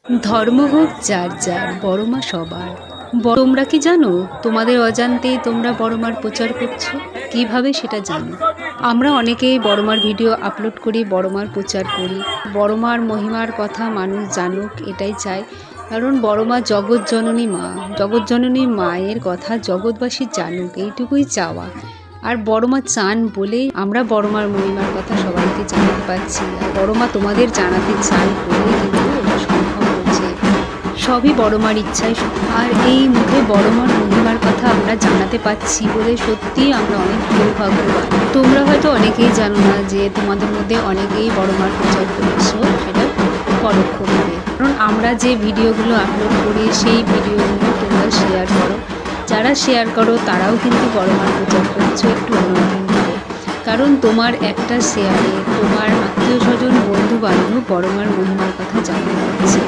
ধর্ম হোক যার যার, বড় মা সবার। তোমরা কি জানো তোমাদের অজান্তেই তোমরা বড় মার প্রচার করছো? কিভাবে সেটা জানো? আমরা অনেকেই বড় মার ভিডিও আপলোড করি, বড় মার প্রচার করি, বড় মার মহিমার কথা মানুষ জানুক এটাই চাই। কারণ বড় মা জগৎজননী মা, জগৎজননী মায়ের কথা জগৎবাসী জানুক এইটুকুই চাওয়া। আর বড় মা চান বলেই আমরা বড় মার মহিমার কথা সবাইকে জানাতে পারছি। আর বড় মা তোমাদের জানাতে চাই বলেই কিন্তু এটা সম্ভব হচ্ছে। সবই বড় মার ইচ্ছায়। আর এই মুখে বড় মার মহিমার কথা আমরা জানাতে পারছি বলে সত্যিই আমরা অনেক সৌভাগ্যবান। তোমরা হয়তো অনেকেই জানো না যে তোমাদের মধ্যে অনেকেই বড় মার প্রচার করেছো, সেটা পরোক্ষভাবে। কারণ আমরা যে ভিডিওগুলো আপলোড করি সেই ভিডিওগুলো তোমরা শেয়ার করো, যারা শেয়ার করো তারাও কিন্তু বড় মার প্রচার করছো একটু অন্যরকমভাবে। কারণ তোমার একটা শেয়ারে তোমার আত্মীয় স্বজন বন্ধু বান্ধব বড় মার মহিমার কথা জানতে পারছে।